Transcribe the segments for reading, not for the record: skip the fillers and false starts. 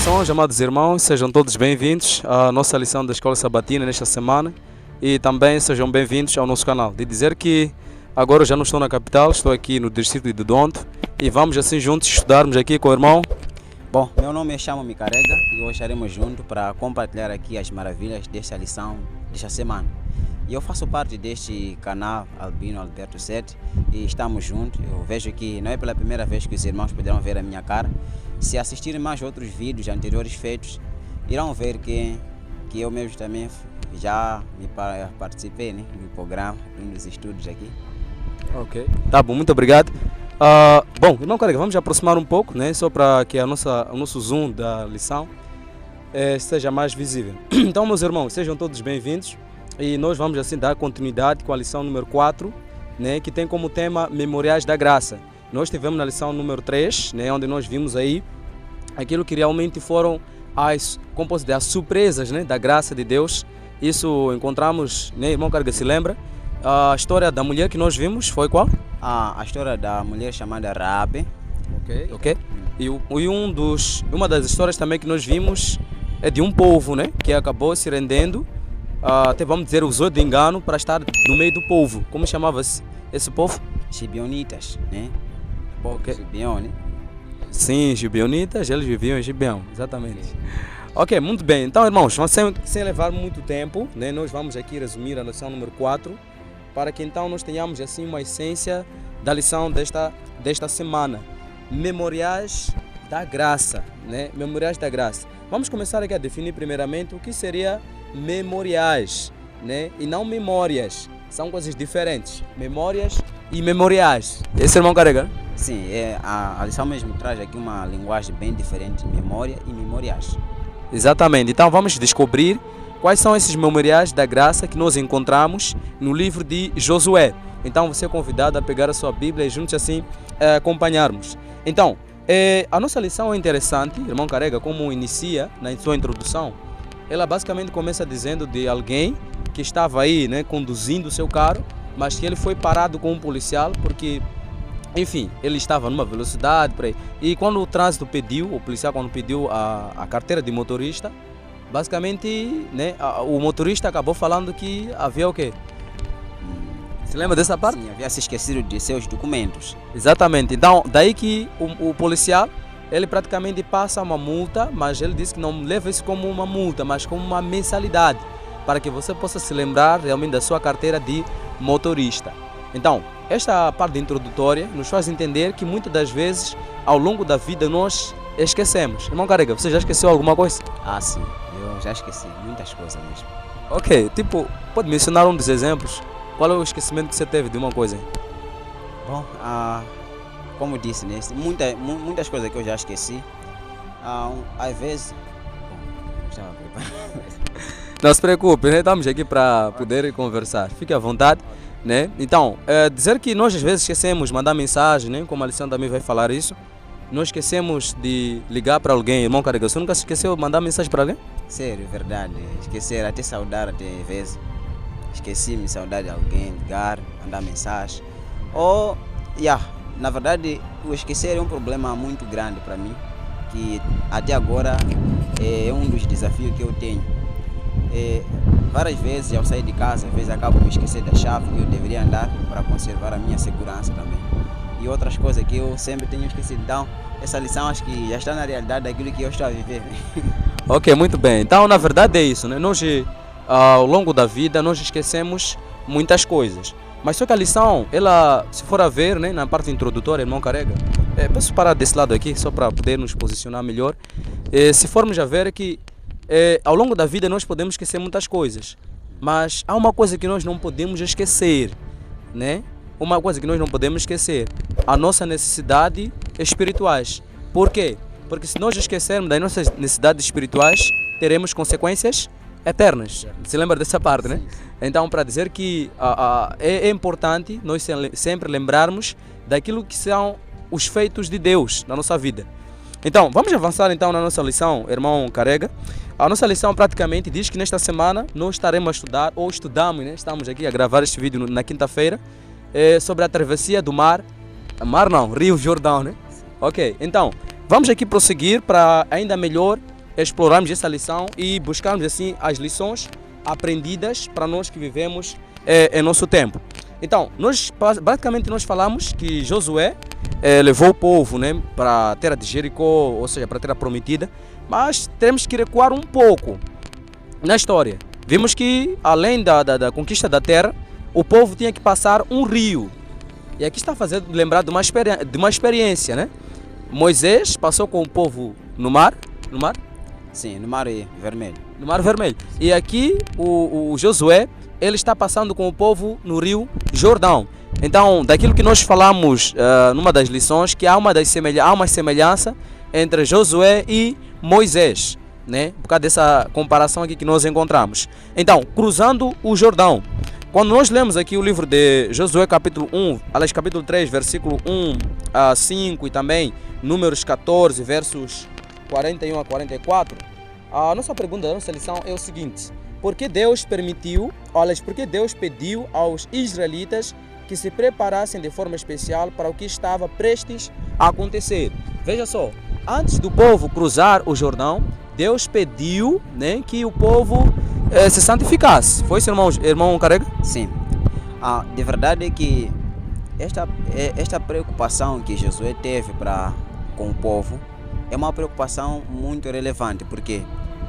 Saudações, amados irmãos, sejam todos bem-vindos à nossa lição da Escola Sabatina nesta semana e também sejam bem-vindos ao nosso canal. De dizer que agora eu já não estou na capital, estou aqui no distrito de Donto e vamos assim juntos estudarmos aqui com o irmão. Bom, meu nome é Chamo Micarega e hoje estaremos juntos para compartilhar aqui as maravilhas desta lição desta semana. E eu faço parte deste canal Albino Alberto 7 e estamos juntos. Eu vejo que não é pela primeira vez que os irmãos poderão ver a minha cara. Se assistirem mais outros vídeos anteriores feitos, irão ver que eu mesmo também já participei, né, do programa, dos estudos aqui. Ok, tá bom, muito obrigado. Bom, irmão Carega, vamos aproximar um pouco, né, só para que o nosso zoom da lição seja mais visível. Então, meus irmãos, sejam todos bem-vindos e nós vamos assim dar continuidade com a lição número 4, né, que tem como tema Memoriais da Graça. Nós estivemos na lição número 3, né, onde nós vimos aí aquilo que realmente foram as surpresas, né, da graça de Deus. Isso encontramos, né, irmão Carga, se lembra? A história da mulher que nós vimos foi qual? A história da mulher chamada Raabe. Ok. E uma das histórias também que nós vimos é de um povo, né, que acabou se rendendo, até vamos dizer, usou de engano para estar no meio do povo. Como chamava-se esse povo? Gibeonitas, né? Ok. Gibeone. Sim, gibeonitas, eles viviam em Gibeão, exatamente. Ok, muito bem. Então, irmãos, sem levar muito tempo, né, nós vamos aqui resumir a lição número 4, para que então nós tenhamos assim uma essência da lição desta semana. Memoriais da Graça, né? Memoriais da Graça. Vamos começar aqui a definir primeiramente o que seria memoriais, né? E não memórias. São coisas diferentes. Memórias e memoriais. Esse irmão Carega? Sim, a lição mesmo traz aqui uma linguagem bem diferente de memória e memoriais. Exatamente. Então vamos descobrir quais são esses memoriais da graça que nós encontramos no livro de Josué. Então você é convidado a pegar a sua Bíblia e juntos assim acompanharmos. Então, a nossa lição é interessante, irmão Carega, como inicia na sua introdução. Ela basicamente começa dizendo de alguém que estava aí, né, conduzindo o seu carro, mas que ele foi parado com um policial porque, enfim, ele estava numa velocidade por aí. E quando o trânsito pediu, o policial quando pediu a carteira de motorista, basicamente, né, o motorista acabou falando que havia o quê? Você lembra dessa parte? Sim, havia se esquecido de seus documentos. Exatamente. Então, daí que o policial, ele praticamente passa uma multa, mas ele disse que não leva isso como uma multa, mas como uma mensalidade, para que você possa se lembrar realmente da sua carteira de motorista. Então, esta parte introdutória nos faz entender que muitas das vezes, ao longo da vida, nós esquecemos. Irmão Carega, você já esqueceu alguma coisa? Sim, eu já esqueci muitas coisas mesmo. Ok, pode mencionar um dos exemplos? Qual é o esquecimento que você teve de uma coisa? Bom, como disse, né, muitas coisas que eu já esqueci. Às vezes... Bom, já Não se preocupe, né? Estamos aqui para poder conversar. Fique à vontade, né? Então, dizer que nós às vezes esquecemos de mandar mensagem, né? Como a lição também vai falar isso. Nós esquecemos de ligar para alguém. Irmão Carega, você nunca se esqueceu de mandar mensagem para alguém? Sério, verdade. Esquecer, até saudar até vezes. Esqueci-me, saudar de alguém, ligar, mandar mensagem. Na verdade, o esquecer é um problema muito grande para mim, que até agora é um dos desafios que eu tenho. Várias vezes ao sair de casa, às vezes acabo me esquecer da chave que eu deveria andar para conservar a minha segurança também. E outras coisas que eu sempre tenho esquecido. Então, essa lição acho que já está na realidade daquilo que eu estou a viver. Ok, muito bem. Então, na verdade é isso, né? Nós, ao longo da vida, nós esquecemos muitas coisas. Mas só que a lição, ela, se for a ver, né, na parte introdutória, irmão Carega, posso parar desse lado aqui, só para poder nos posicionar melhor. Se formos a ver que ao longo da vida nós podemos esquecer muitas coisas, mas há uma coisa que nós não podemos esquecer, né? Uma coisa que nós não podemos esquecer, a nossa necessidade espirituais. Por quê? Porque se nós esquecermos das nossas necessidades espirituais, teremos consequências eternas. Se lembra dessa parte, né? Então, para dizer que é importante nós sempre lembrarmos daquilo que são os feitos de Deus na nossa vida. Então, vamos avançar então na nossa lição, irmão Carega. A nossa lição praticamente diz que nesta semana nós estaremos a estudar, ou estudamos, né? Estamos aqui a gravar este vídeo na quinta-feira, sobre a travessia do Rio Jordão, né? Ok, então, vamos aqui prosseguir para ainda melhor explorarmos essa lição e buscarmos assim as lições aprendidas para nós que vivemos em nosso tempo. Então, basicamente nós falamos que Josué levou o povo, né, para a terra de Jericó, ou seja, para a terra prometida, mas temos que recuar um pouco na história. Vimos que além da conquista da terra, o povo tinha que passar um rio. E aqui está fazendo lembrar de uma experiência, né? Moisés passou com o povo no mar. Sim, no Mar Vermelho. No Mar Vermelho. E aqui o Josué, ele está passando com o povo no Rio Jordão. Então, daquilo que nós falamos numa das lições, que há uma semelhança entre Josué e Moisés, né? Por causa dessa comparação aqui que nós encontramos. Então, cruzando o Jordão. Quando nós lemos aqui o livro de Josué capítulo 1, aliás, capítulo 3, versículo 1 a 5 e também Números 14, versos 41 a 44, a nossa pergunta da nossa lição é o seguinte: por que Deus pediu aos israelitas que se preparassem de forma especial para o que estava prestes a acontecer? Veja só, antes do povo cruzar o Jordão, Deus pediu, né, que o povo se santificasse. Foi isso, irmão Carrega? Sim. De verdade é que esta preocupação que Josué teve com o povo é uma preocupação muito relevante. Por quê?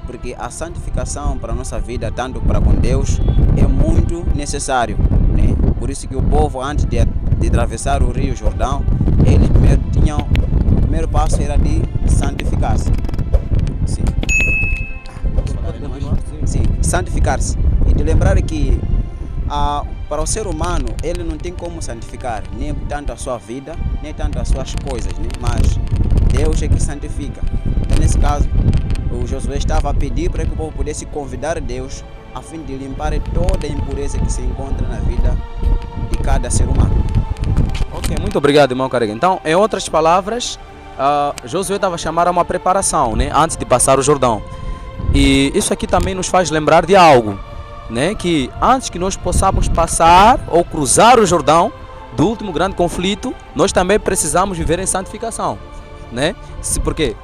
Porque a santificação para a nossa vida, tanto para com Deus, é muito necessário, né? Por isso que o povo, antes de atravessar o Rio Jordão, eles o primeiro passo era de santificar-se. Sim. Sim, santificar-se. E de lembrar que para o ser humano, ele não tem como santificar nem tanto a sua vida, nem tanto as suas coisas, né? Mas Deus é que santifica. Então, nesse caso, o Josué estava a pedir para que o povo pudesse convidar Deus a fim de limpar toda a impureza que se encontra na vida de cada ser humano. Ok, muito obrigado, irmão Carrega. Então, em outras palavras, Josué estava a chamar a uma preparação, né, antes de passar o Jordão. E isso aqui também nos faz lembrar de algo, né, que antes que nós possamos passar ou cruzar o Jordão do último grande conflito, nós também precisamos viver em santificação, né? Porque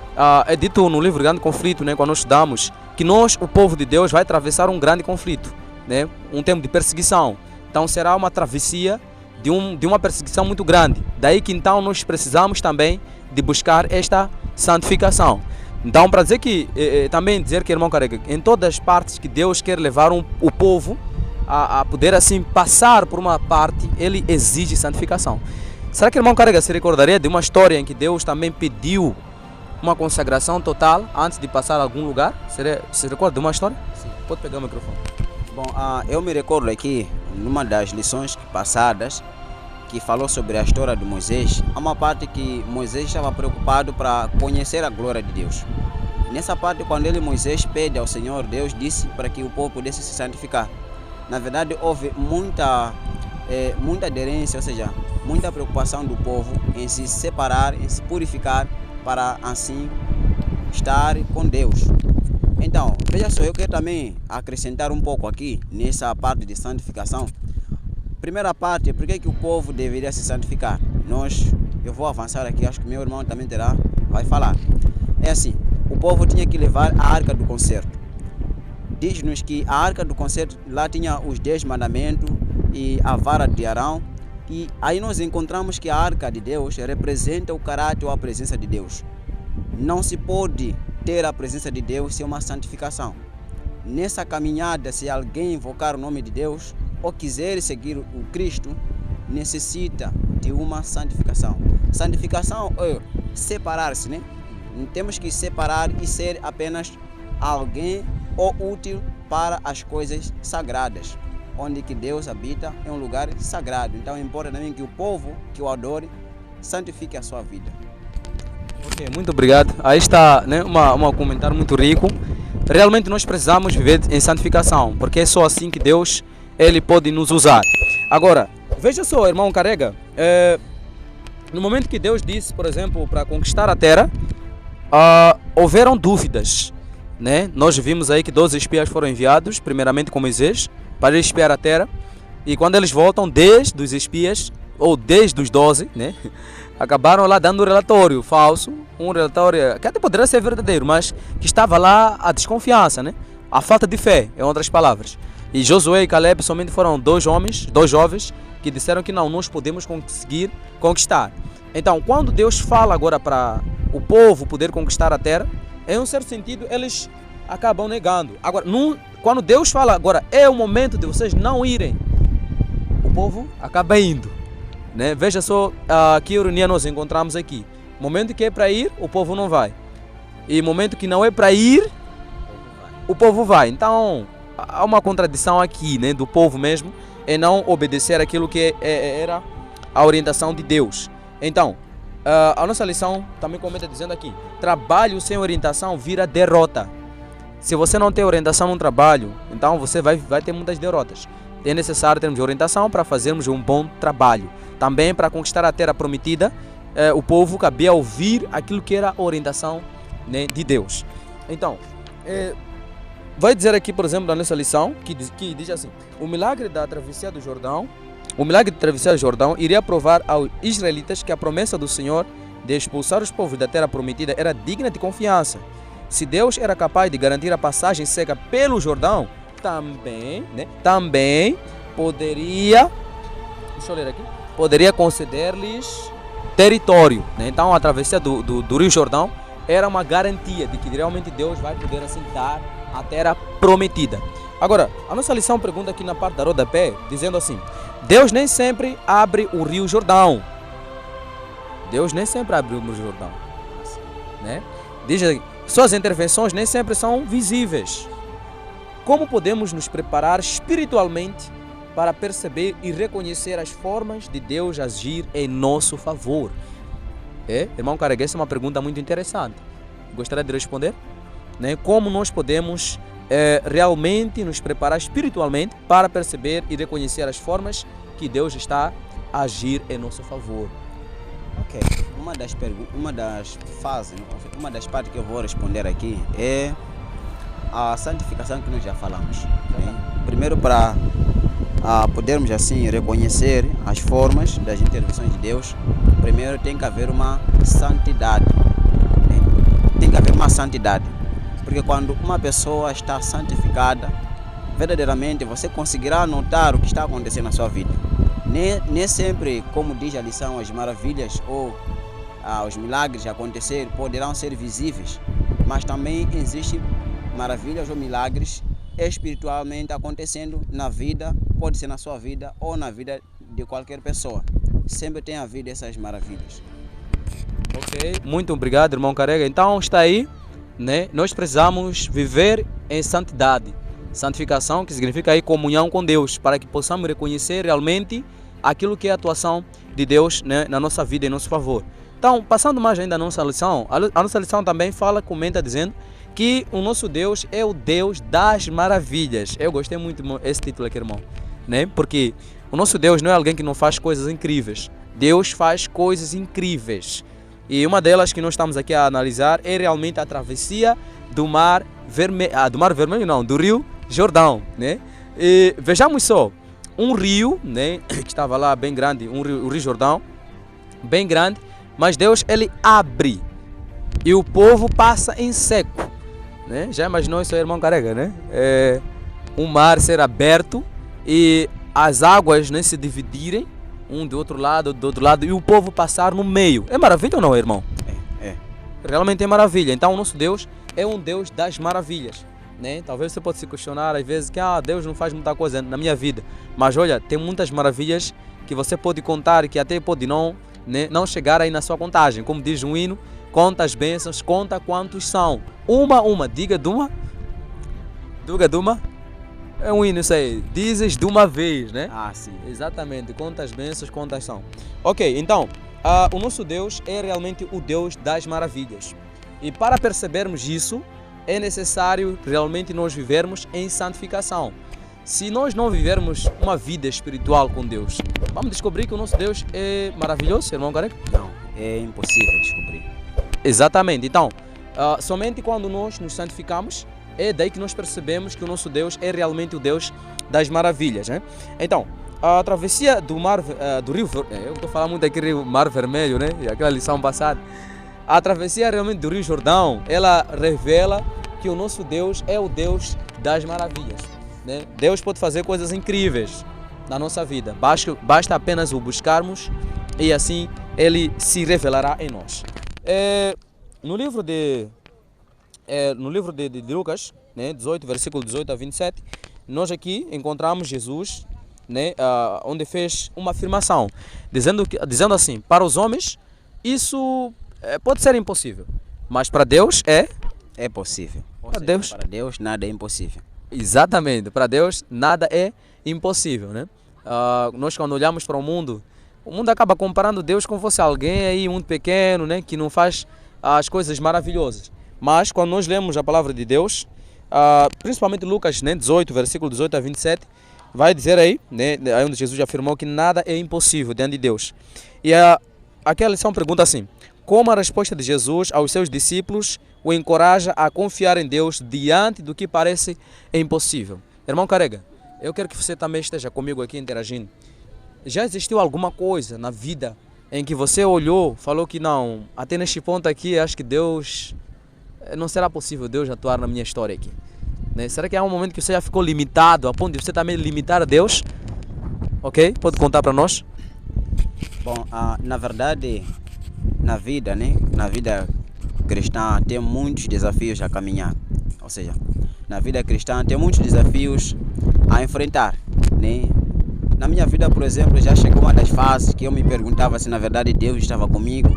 é dito no livro Grande Conflito, né, quando nós estudamos, que o povo de Deus, vai atravessar um grande conflito, né, um tempo de perseguição. Então será uma travessia de uma perseguição muito grande. Daí que então nós precisamos também de buscar esta santificação. Então, para dizer que, também dizer que, irmão Carrega, em todas as partes que Deus quer levar o povo a poder assim passar por uma parte, ele exige santificação. Será que, irmão Carrega, se recordaria de uma história em que Deus também pediu uma consagração total antes de passar a algum lugar? Se recorda de uma história? Sim. Pode pegar o microfone. Bom, eu me recordo aqui, numa das lições passadas, que falou sobre a história de Moisés, há uma parte que Moisés estava preocupado para conhecer a glória de Deus. Nessa parte, quando Moisés pede ao Senhor, Deus disse para que o povo pudesse se santificar. Na verdade, houve muita aderência, ou seja, muita preocupação do povo em se separar, em se purificar, para assim estar com Deus. Então, veja só, eu quero também acrescentar um pouco aqui nessa parte de santificação. Primeira parte, por que o povo deveria se santificar? Eu vou avançar aqui, acho que meu irmão também vai falar. É assim, o povo tinha que levar a arca do concerto. Diz-nos que a arca do concerto lá tinha os 10 mandamentos e a vara de Arão. E aí nós encontramos que a arca de Deus representa o caráter ou a presença de Deus. Não se pode ter a presença de Deus sem uma santificação. Nessa caminhada, se alguém invocar o nome de Deus ou quiser seguir o Cristo, necessita de uma santificação. Santificação é separar-se, né? Temos que separar e ser apenas alguém ou útil para as coisas sagradas. Onde que Deus habita é um lugar sagrado. Então importa também que o povo que o adore santifique a sua vida. Ok, muito obrigado. Aí está, né, um comentário muito rico. Realmente nós precisamos viver em santificação, porque é só assim que Deus ele pode nos usar. Agora, veja só, irmão Carrega, no momento que Deus disse, por exemplo, para conquistar a terra, houveram dúvidas, né? Nós vimos aí que 12 espias foram enviados, primeiramente com Moisés, para espiar a terra, e quando eles voltam, 10 dos espias ou 10 dos 12, né? Acabaram lá dando um relatório falso, um relatório que até poderia ser verdadeiro, mas que estava lá a desconfiança, né? A falta de fé, em outras palavras. E Josué e Caleb somente foram dois homens, dois jovens, que disseram que não, nós podemos conseguir conquistar. Então, quando Deus fala agora para o povo poder conquistar a terra, em um certo sentido, eles acabam negando. Agora, quando Deus fala agora, é o momento de vocês não irem, o povo acaba indo. Né? Veja só que ironia nós encontramos aqui. Momento que é para ir, o povo não vai. E momento que não é para ir, o povo vai. Então, há uma contradição aqui, né, do povo mesmo, em não obedecer aquilo que era a orientação de Deus. Então, a nossa lição também começa dizendo aqui: trabalho sem orientação vira derrota. Se você não tem orientação no trabalho, então você vai ter muitas derrotas. É necessário termos orientação para fazermos um bom trabalho. Também para conquistar a terra prometida, o povo cabia ouvir aquilo que era a orientação, né, de Deus. Então, vai dizer aqui, por exemplo, nessa lição, que diz assim: o milagre da travessia do Jordão, iria provar aos israelitas que a promessa do Senhor de expulsar os povos da terra prometida era digna de confiança. Se Deus era capaz de garantir a passagem seca pelo Jordão, também poderia, deixa eu ler aqui, poderia conceder-lhes território. Né? Então a travessia do Rio Jordão era uma garantia de que realmente Deus vai poder assim dar a terra prometida. Agora, a nossa lição pergunta aqui na parte da rodapé, dizendo assim: Deus nem sempre abre o Rio Jordão. Deus nem sempre abre o Rio Jordão. Né? Diz aqui, suas intervenções nem sempre são visíveis. Como podemos nos preparar espiritualmente para perceber e reconhecer as formas de Deus agir em nosso favor? Irmão Carregue, essa é uma pergunta muito interessante. Gostaria de responder? Né? Como nós podemos realmente nos preparar espiritualmente para perceber e reconhecer as formas que Deus está a agir em nosso favor? Ok, uma das fases, uma das partes que eu vou responder aqui é a santificação que nós já falamos. Né? Primeiro, para podermos assim reconhecer as formas das intervenções de Deus, primeiro tem que haver uma santidade. Né? Tem que haver uma santidade, porque quando uma pessoa está santificada, verdadeiramente você conseguirá notar o que está acontecendo na sua vida. Nem sempre, como diz a lição, as maravilhas ou os milagres a acontecer poderão ser visíveis, mas também existem maravilhas ou milagres espiritualmente acontecendo na vida, pode ser na sua vida ou na vida de qualquer pessoa. Sempre tem havido essas maravilhas. Ok, muito obrigado, irmão Carrega. Então está aí, né? Nós precisamos viver em santidade. Santificação, que significa aí comunhão com Deus, para que possamos reconhecer realmente aquilo que é a atuação de Deus, né, na nossa vida, em nosso favor. Então, passando mais ainda a nossa lição, a nossa lição também comenta dizendo que o nosso Deus é o Deus das maravilhas. Eu gostei muito desse título aqui, irmão, né? Porque o nosso Deus não é alguém que não faz coisas incríveis. Deus faz coisas incríveis. E uma delas que nós estamos aqui a analisar é realmente a travessia do Mar Vermelho, do Rio Jordão, né? E vejamos só, um rio, né, que estava lá bem grande, o Rio Jordão, bem grande, mas Deus ele abre e o povo passa em seco, né? Já imaginou isso aí, irmão Carrega, né? Um mar ser aberto e as águas, né, se dividirem, um do outro lado, e o povo passar no meio. É maravilha ou não, irmão? É. Realmente é maravilha. Então o nosso Deus é um Deus das maravilhas. Né? Talvez você possa se questionar às vezes que Deus não faz muita coisa na minha vida, mas olha, tem muitas maravilhas que você pode contar, que até pode não chegar aí na sua contagem. Como diz um hino, conta as bênçãos, conta quantos são, uma, diga de uma, é um hino isso aí, dizes de uma vez, né? Sim. Exatamente, conta as bênçãos, quantas são. Ok, então, o nosso Deus é realmente o Deus das maravilhas, e para percebermos isso, é necessário realmente nós vivermos em santificação. Se nós não vivermos uma vida espiritual com Deus, vamos descobrir que o nosso Deus é maravilhoso, irmão Careca? Não, é impossível descobrir. Exatamente. Então, somente quando nós nos santificamos, é daí que nós percebemos que o nosso Deus é realmente o Deus das maravilhas, né? Então, A travessia do do rio, eu estou falando muito aqui do Mar Vermelho, né? E aquela lição passada. A travessia realmente do Rio Jordão, ela revela que o nosso Deus é o Deus das maravilhas, né? Deus pode fazer coisas incríveis na nossa vida. Basta apenas o buscarmos e assim Ele se revelará em nós. No livro de Lucas, né, 18, versículo 18 a 27, nós aqui encontramos Jesus, né, onde fez uma afirmação, dizendo assim: para os homens isso pode ser impossível, mas para Deus É possível. Para Deus nada é impossível. Exatamente, para Deus nada é impossível, né? Nós quando olhamos para o mundo acaba comparando Deus com fosse alguém aí muito pequeno, né, que não faz as coisas maravilhosas. Mas quando nós lemos a palavra de Deus, principalmente Lucas, né, 18, versículo 18 a 27, vai dizer aí, né, onde Jesus afirmou que nada é impossível diante de Deus. E aquela lição pergunta assim: como a resposta de Jesus aos seus discípulos o encoraja a confiar em Deus diante do que parece impossível? Irmão Carega, eu quero que você também esteja comigo aqui interagindo. Já existiu alguma coisa na vida em que você olhou, falou que não, até neste ponto aqui, acho que Deus, não será possível Deus atuar na minha história aqui, né? Será que há um momento que você já ficou limitado, a ponto de você também limitar a Deus? Ok? Pode contar para nós? Bom, na verdade, na vida, né? Na vida cristã tem muitos desafios a caminhar. Ou seja, na vida cristã tem muitos desafios a enfrentar, né? Na minha vida, por exemplo, já chegou uma das fases que eu me perguntava se na verdade Deus estava comigo,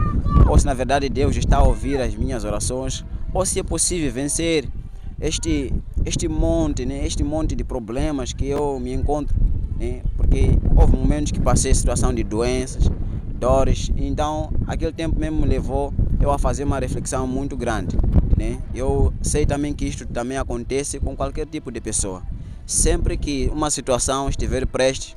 ou se na verdade Deus está a ouvir as minhas orações, ou se é possível vencer este monte, né? Este monte de problemas que eu me encontro, né? Porque houve momentos que passei situação de doenças, dores, então aquele tempo mesmo me levou eu a fazer uma reflexão muito grande, né? Eu sei também que isto também acontece com qualquer tipo de pessoa. Sempre que uma situação estiver prestes,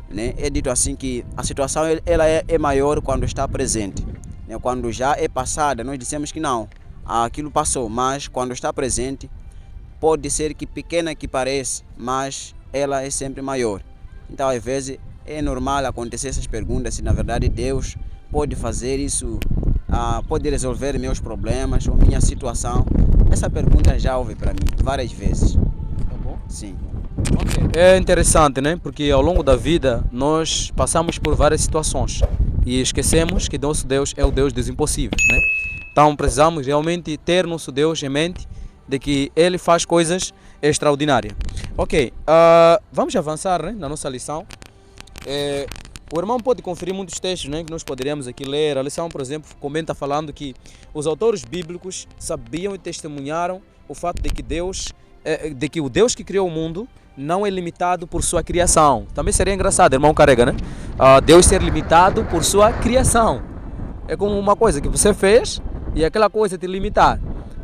né, é dito assim que a situação ela é maior quando está presente, né? Quando já é passada, nós dissemos que não, aquilo passou, mas quando está presente, pode ser que pequena que pareça, mas ela é sempre maior. Então, às vezes, é normal acontecer essas perguntas, se na verdade Deus pode fazer isso, pode resolver meus problemas ou minha situação. Essa pergunta já houve para mim várias vezes. Tá bom? Sim. Okay. É interessante, né? Porque ao longo da vida nós passamos por várias situações e esquecemos que nosso Deus é o Deus dos impossíveis, né? Então precisamos realmente ter nosso Deus em mente de que Ele faz coisas extraordinárias. Ok, vamos avançar, né, na nossa lição. O irmão pode conferir muitos textos, né, que nós poderíamos aqui ler. A lição, por exemplo, comenta falando que os autores bíblicos sabiam e testemunharam o fato de que o Deus que criou o mundo não é limitado por sua criação. Também seria engraçado, irmão Carega, né? Deus ser limitado por sua criação. É como uma coisa que você fez e aquela coisa te limitar.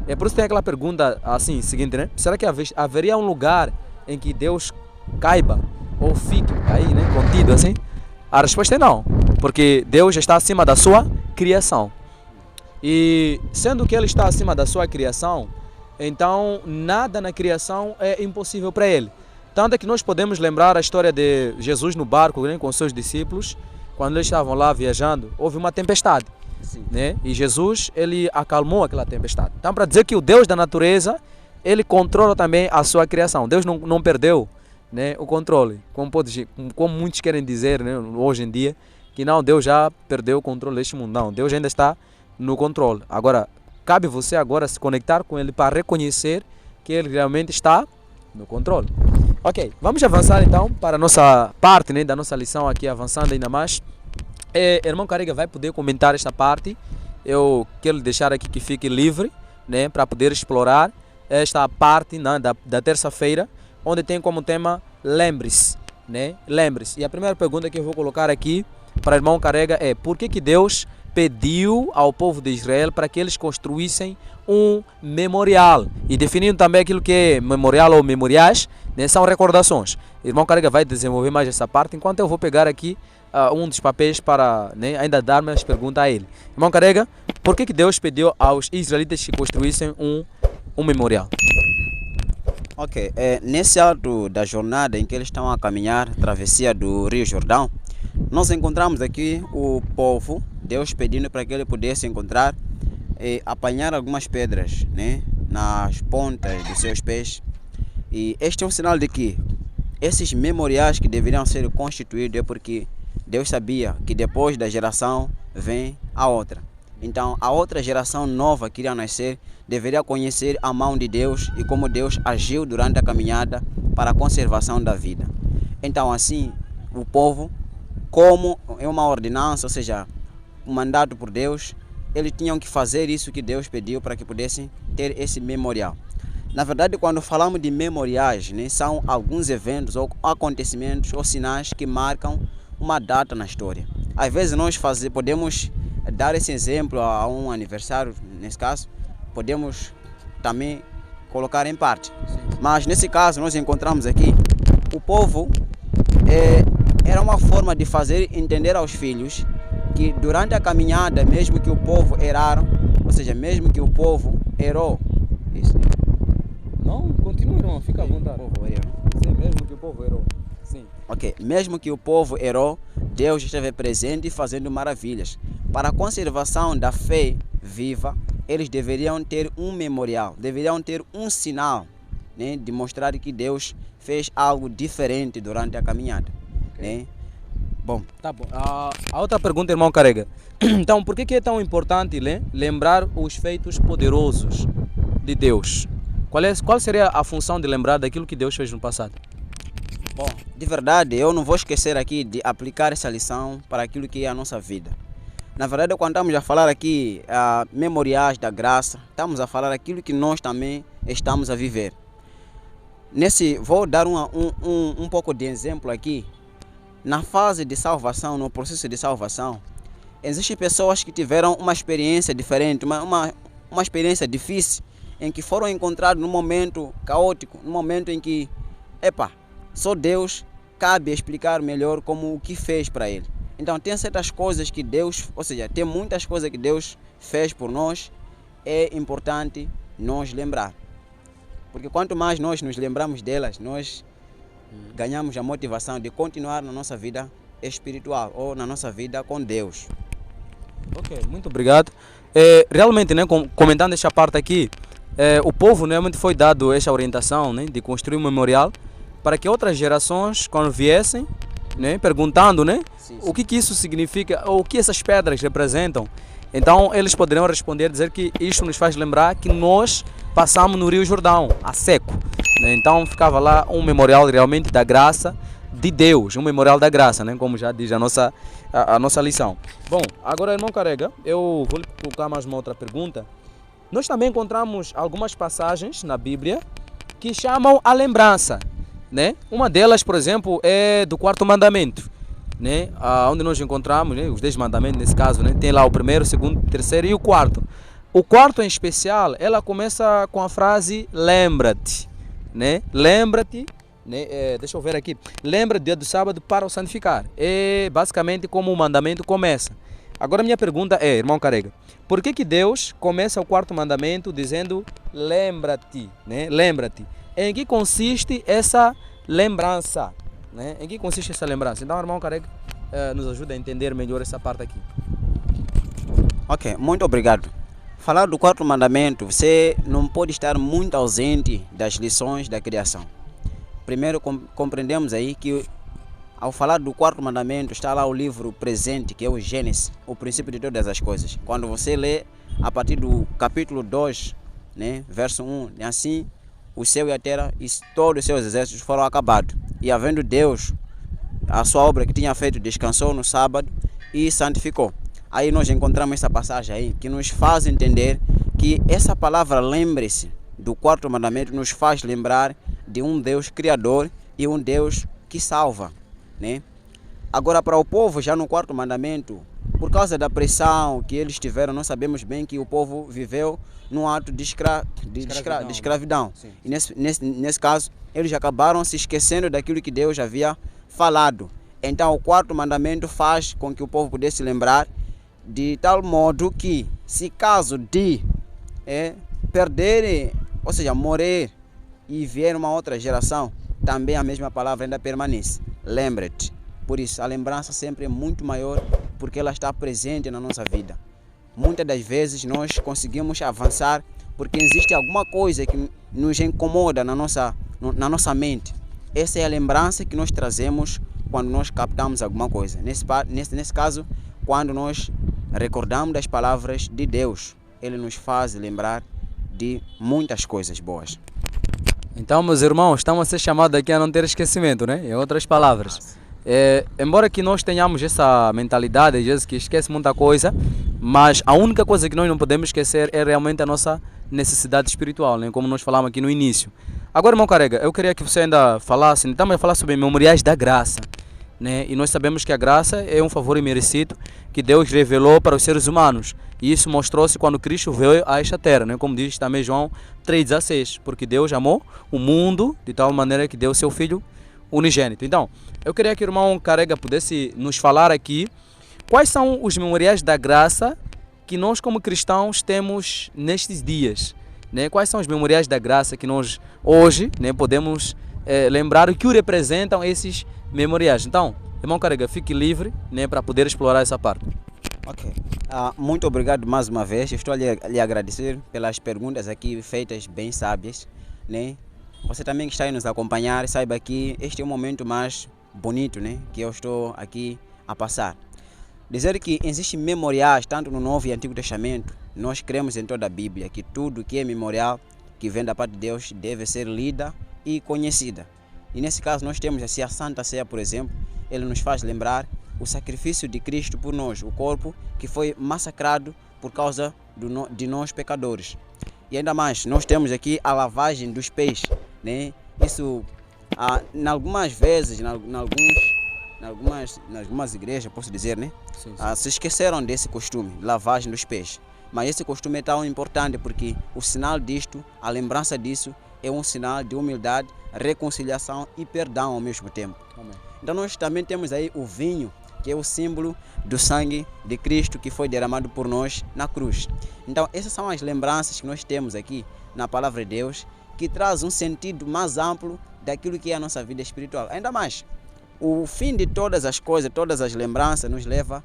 É por isso que tem aquela pergunta assim, seguinte, né? Será que haveria um lugar em que Deus caiba ou fique aí, né, contido assim? A resposta é não, porque Deus está acima da sua criação. E sendo que Ele está acima da sua criação, então nada na criação é impossível para Ele. Tanto é que nós podemos lembrar a história de Jesus no barco, né, com seus discípulos, quando eles estavam lá viajando, houve uma tempestade. Sim. Né? E Jesus, Ele acalmou aquela tempestade. Então, para dizer que o Deus da natureza, Ele controla também a sua criação. Deus não perdeu, né, o controle, como muitos querem dizer, né, hoje em dia, que não, Deus já perdeu o controle deste mundo. Não, Deus ainda está no controle. Agora, cabe você agora se conectar com Ele para reconhecer que Ele realmente está no controle. Ok, vamos avançar então para a nossa parte, né, da nossa lição aqui, avançando ainda mais. Irmão Carega vai poder comentar esta parte. Eu quero deixar aqui que fique livre, né, para poder explorar esta parte, né, da terça-feira, onde tem como tema lembre-se, né? Lembre-se. E a primeira pergunta que eu vou colocar aqui para o irmão Carega é: por que Deus pediu ao povo de Israel para que eles construíssem um memorial? E definindo também aquilo que é memorial ou memoriais, né, são recordações. O irmão Carega vai desenvolver mais essa parte, enquanto eu vou pegar aqui um dos papéis para, né, ainda dar mais perguntas a ele. Irmão Carega, por que Deus pediu aos israelitas que construíssem um memorial? Ok, nesse ato da jornada em que eles estão a caminhar, travessia do Rio Jordão, nós encontramos aqui o povo, Deus pedindo para que ele pudesse encontrar e apanhar algumas pedras, né, nas pontas dos seus pés. E este é um sinal de que esses memoriais que deveriam ser constituídos é porque Deus sabia que depois da geração vem a outra. Então a outra geração nova que iria nascer deveria conhecer a mão de Deus e como Deus agiu durante a caminhada para a conservação da vida. Então assim, o povo, como é uma ordenança, ou seja, um mandato por Deus, eles tinham que fazer isso que Deus pediu para que pudessem ter esse memorial. Na verdade, quando falamos de memoriais, né, são alguns eventos ou acontecimentos ou sinais que marcam uma data na história. Às vezes nós podemos dar esse exemplo a um aniversário, nesse caso, podemos também colocar em parte. Mas nesse caso nós encontramos aqui o povo era uma forma de fazer entender aos filhos que durante a caminhada, mesmo que o povo erraram, ou seja, mesmo que o povo errou, isso. Não, continua, irmão, fica à vontade. O povo errou. Sim, mesmo que o povo errou. Sim. Ok, mesmo que o povo errou, Deus esteve presente e fazendo maravilhas. Para a conservação da fé viva, eles deveriam ter um memorial, deveriam ter um sinal, né, de mostrar que Deus fez algo diferente durante a caminhada. Né? Bom, Tá bom. A outra pergunta, irmão Carrega. Então, por que é tão importante lembrar os feitos poderosos de Deus? Qual seria a função de lembrar daquilo que Deus fez no passado? bom, de verdade, eu não vou esquecer aqui de aplicar essa lição para aquilo que é a nossa vida. Na verdade, quando estamos a falar aqui memoriais da graça, estamos a falar aquilo que nós também estamos a viver. Vou dar um pouco de exemplo aqui. Na fase de salvação, no processo de salvação, existem pessoas que tiveram uma experiência diferente, uma experiência difícil, em que foram encontrados num momento caótico, num momento em que, só Deus cabe explicar melhor como o que fez para ele. Então tem certas coisas que Deus, ou seja, tem muitas coisas que Deus fez por nós, é importante nós lembrar. Porque quanto mais nós nos lembramos delas, nós ganhamos a motivação de continuar na nossa vida espiritual ou na nossa vida com Deus. Ok, muito obrigado. Realmente, né, comentando esta parte aqui, o povo realmente foi dado esta orientação, né, de construir um memorial para que outras gerações, quando viessem, né, perguntando, né, Sim. o que isso significa, ou o que essas pedras representam, então eles poderiam responder, dizer que isto nos faz lembrar que nós passamos no Rio Jordão, a seco. Né? Então ficava lá um memorial realmente da graça de Deus, um memorial da graça, né? Como já diz a nossa lição. Bom, agora, irmão Carrega, eu vou lhe colocar mais uma outra pergunta. Nós também encontramos algumas passagens na Bíblia que chamam a lembrança. Né? Uma delas, por exemplo, é do quarto mandamento, né? Onde nós encontramos, né, os 10 mandamentos nesse caso, né? Tem lá o primeiro, o segundo, o terceiro e o quarto. O quarto em especial, ela começa com a frase lembra-te, né? Lembra-te, né? Deixa eu ver aqui, lembra do dia do sábado para o santificar. É basicamente como o mandamento começa. Agora minha pergunta é, irmão Carrega, por que Deus começa o quarto mandamento dizendo lembra-te, né? Lembra-te. Em que consiste essa lembrança? Né? Em que consiste essa lembrança? Então, irmão Carrega, nos ajuda a entender melhor essa parte aqui. Ok, muito obrigado. Falar do quarto mandamento, você não pode estar muito ausente das lições da criação. Primeiro, compreendemos aí que ao falar do quarto mandamento, está lá o livro presente, que é o Gênesis, o princípio de todas as coisas. Quando você lê a partir do capítulo 2, né, verso 1, assim, o céu e a terra e todos os seus exércitos foram acabados. E havendo Deus, a sua obra que tinha feito, descansou no sábado e santificou. Aí nós encontramos essa passagem aí que nos faz entender que essa palavra lembre-se do quarto mandamento nos faz lembrar de um Deus criador e um Deus que salva, né? Agora, para o povo, já no quarto mandamento, por causa da pressão que eles tiveram, nós sabemos bem que o povo viveu num ato de escravidão. Sim. E nesse caso, eles acabaram se esquecendo daquilo que Deus havia falado. Então, o quarto mandamento faz com que o povo pudesse lembrar de tal modo que, se caso de perderem, ou seja, morrer e vier uma outra geração, também a mesma palavra ainda permanece. Lembra-te. Por isso, a lembrança sempre é muito maior porque ela está presente na nossa vida. Muitas das vezes nós conseguimos avançar porque existe alguma coisa que nos incomoda na nossa mente. Essa é a lembrança que nós trazemos quando nós captamos alguma coisa. Nesse caso, quando nós recordamos das palavras de Deus, Ele nos faz lembrar de muitas coisas boas. Então, meus irmãos, estamos a ser chamados aqui a não ter esquecimento, né? Em outras palavras. Embora que nós tenhamos essa mentalidade, às vezes, que esquece muita coisa, mas a única coisa que nós não podemos esquecer é realmente a nossa necessidade espiritual, né? Como nós falamos aqui no início. Agora, irmão Carrega, eu queria que você ainda falasse, estamos a falar sobre memoriais da graça, né? E nós sabemos que a graça é um favor imerecido que Deus revelou para os seres humanos. E isso mostrou-se quando Cristo veio a esta terra, né? Como diz também João 3,16, porque Deus amou o mundo de tal maneira que deu seu Filho unigênito. Então, eu queria que o irmão Carrega pudesse nos falar aqui quais são os memoriais da graça que nós como cristãos temos nestes dias, né? Quais são os memoriais da graça que nós hoje, né, podemos lembrar o que representam esses memoriais. Então, irmão Carrega, fique livre, né, para poder explorar essa parte. Ok. Muito obrigado mais uma vez. Estou a lhe agradecer pelas perguntas aqui feitas bem sábias, né? Você também que está aí nos acompanhar, saiba que este é o momento mais bonito, né, que eu estou aqui a passar. Dizer que existem memoriais tanto no Novo e Antigo Testamento, nós cremos em toda a Bíblia que tudo que é memorial, que vem da parte de Deus, deve ser lida e conhecida. E nesse caso nós temos assim a Santa Ceia, por exemplo, ele nos faz lembrar o sacrifício de Cristo por nós, o corpo que foi massacrado por causa de nós pecadores. E ainda mais, nós temos aqui a lavagem dos pés, né? Isso, em algumas vezes, em algumas igrejas, posso dizer, né? Sim. Se esqueceram desse costume, lavagem dos pés. Mas esse costume é tão importante porque o sinal disto, a lembrança disso, é um sinal de humildade, reconciliação e perdão ao mesmo tempo. Amém. Então nós também temos aí o vinho, que é o símbolo do sangue de Cristo que foi derramado por nós na cruz. Então essas são as lembranças que nós temos aqui na palavra de Deus, que traz um sentido mais amplo daquilo que é a nossa vida espiritual. Ainda mais, o fim de todas as coisas, todas as lembranças nos leva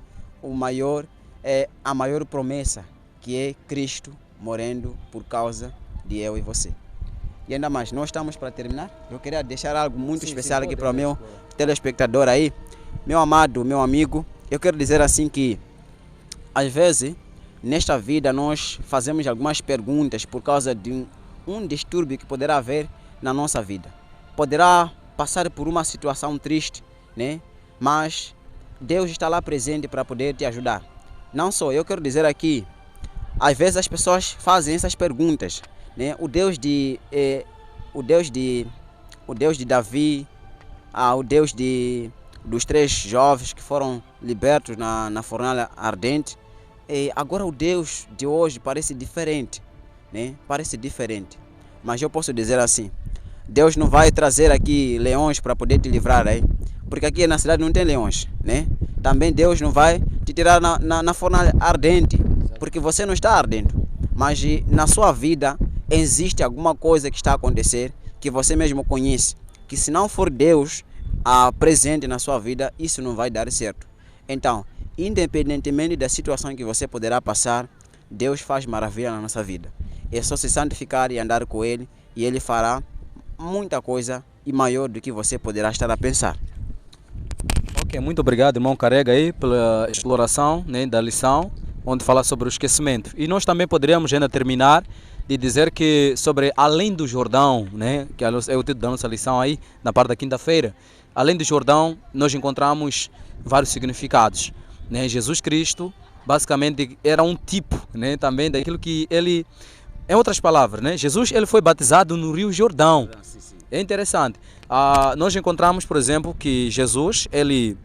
a maior promessa, que é Cristo morrendo por causa de eu e você. E ainda mais, nós estamos para terminar. Eu queria deixar algo muito especial aqui para o meu telespectador aí. Meu amado, meu amigo, eu quero dizer assim que às vezes nesta vida nós fazemos algumas perguntas por causa de um distúrbio que poderá haver na nossa vida. Poderá passar por uma situação triste, né? Mas Deus está lá presente para poder te ajudar. Não só, eu quero dizer aqui, às vezes as pessoas fazem essas perguntas, né? O Deus de Davi, o Deus dos 3 jovens que foram libertos na fornalha ardente, agora o Deus de hoje parece diferente, né? Parece diferente. Mas eu posso dizer assim, Deus não vai trazer aqui leões para poder te livrar aí, porque aqui na cidade não tem leões, né? Também Deus não vai te tirar na fornalha ardente, porque você não está ardendo, mas na sua vida existe alguma coisa que está a acontecer que você mesmo conhece, que se não for Deus presente na sua vida, isso não vai dar certo. Então, independentemente da situação que você poderá passar, Deus faz maravilha na nossa vida. É só se santificar e andar com Ele, e Ele fará muita coisa e maior do que você poderá estar a pensar. Ok, muito obrigado, irmão Carrega, aí, pela exploração, né, da lição, onde fala sobre o esquecimento. E nós também poderíamos ainda terminar de dizer que sobre além do Jordão, né, que é o título da nossa lição aí, na parte da quinta-feira, além do Jordão, nós encontramos vários significados, né? Jesus Cristo, basicamente, era um tipo, né, também daquilo que ele, em outras palavras, né, Jesus ele foi batizado no Rio Jordão. É interessante. Nós encontramos, por exemplo, que Jesus ele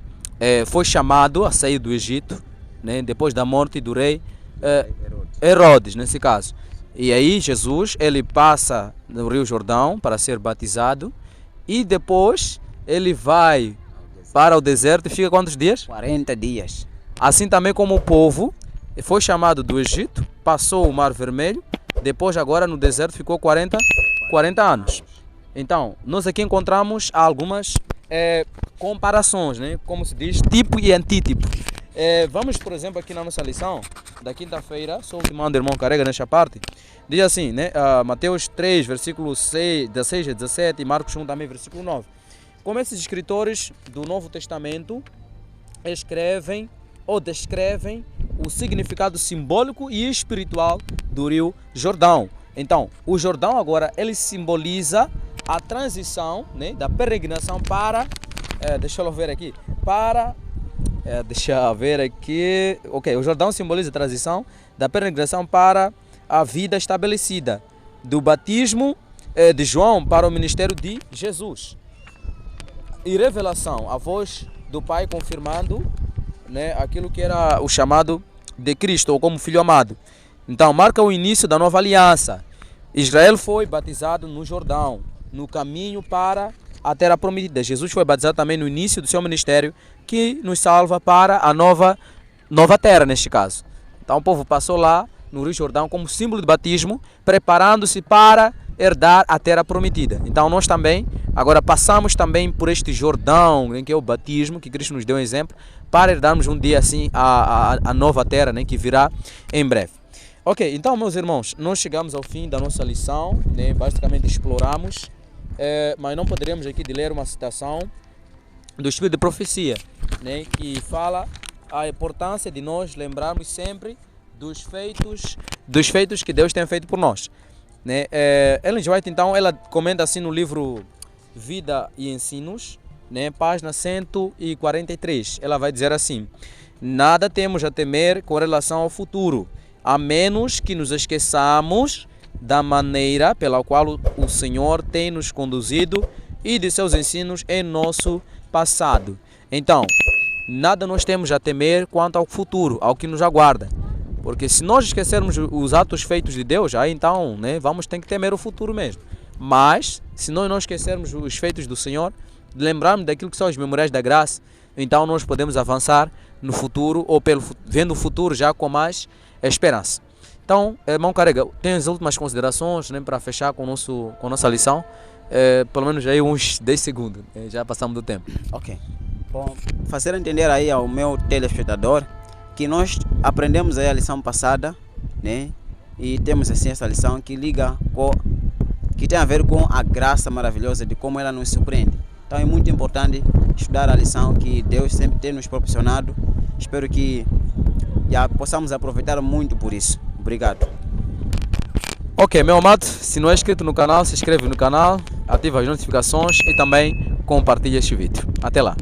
foi chamado a sair do Egito, né, depois da morte do rei Herodes, nesse caso. E aí Jesus ele passa no Rio Jordão para ser batizado e depois ele vai para o deserto e fica quantos dias? 40 dias. Assim também como o povo foi chamado do Egito, passou o Mar Vermelho, depois agora no deserto ficou 40 anos. Então, nós aqui encontramos algumas comparações, né? Como se diz, tipo e antítipo. Vamos, por exemplo, aqui na nossa lição da quinta-feira, sou o que manda o irmão Carrega nesta parte. Diz assim, né? Mateus 3, versículo 16 a 17 e Marcos 1 também, versículo 9. Como esses escritores do Novo Testamento escrevem ou descrevem o significado simbólico e espiritual do rio Jordão. Então, o Jordão agora, ele simboliza a transição, né, da peregrinação para, deixa eu ver aqui, ok, o Jordão simboliza a transição da peregrinação para a vida estabelecida, do batismo de João para o ministério de Jesus. E revelação, a voz do Pai confirmando, né, aquilo que era o chamado de Cristo, ou como filho amado. Então, marca o início da nova aliança. Israel foi batizado no Jordão, no caminho para a terra prometida. Jesus foi batizado também no início do seu ministério, que nos salva para a nova terra, neste caso. Então, o povo passou lá no Rio Jordão como símbolo de batismo, preparando-se para herdar a terra prometida. Então, nós também, agora passamos também por este Jordão, em que é o batismo, que Cristo nos deu um exemplo, para herdarmos um dia assim a nova terra, né, que virá em breve. Ok, então, meus irmãos, nós chegamos ao fim da nossa lição, né, basicamente exploramos, mas não poderíamos aqui de ler uma citação do Espírito de Profecia, né, que fala a importância de nós lembrarmos sempre dos feitos que Deus tem feito por nós. Né? Ellen G. White, então, ela comenta assim no livro Vida e Ensinos, né, página 143, ela vai dizer assim: nada temos a temer com relação ao futuro, a menos que nos esqueçamos da maneira pela qual o Senhor tem nos conduzido e de seus ensinos em nosso passado. Então, nada nós temos a temer quanto ao futuro, ao que nos aguarda. Porque se nós esquecermos os atos feitos de Deus, aí então, né, vamos ter que temer o futuro mesmo. Mas, se nós não esquecermos os feitos do Senhor, lembrarmos daquilo que são os memoriais da graça, então nós podemos avançar no futuro, ou vendo o futuro já com mais esperança. Então, irmão Carrega, tem as últimas considerações, né, para fechar com a nossa lição? Pelo menos aí uns 10 segundos, já passamos do tempo. Ok. Bom, fazer entender aí ao meu telespectador que nós aprendemos aí a lição passada, né? E temos assim essa lição que que tem a ver com a graça maravilhosa de como ela nos surpreende. Então é muito importante estudar a lição que Deus sempre tem nos proporcionado. Espero que já possamos aproveitar muito por isso. Obrigado. Ok, meu amado, se não é inscrito no canal, se inscreve no canal, ativa as notificações e também compartilha este vídeo. Até lá.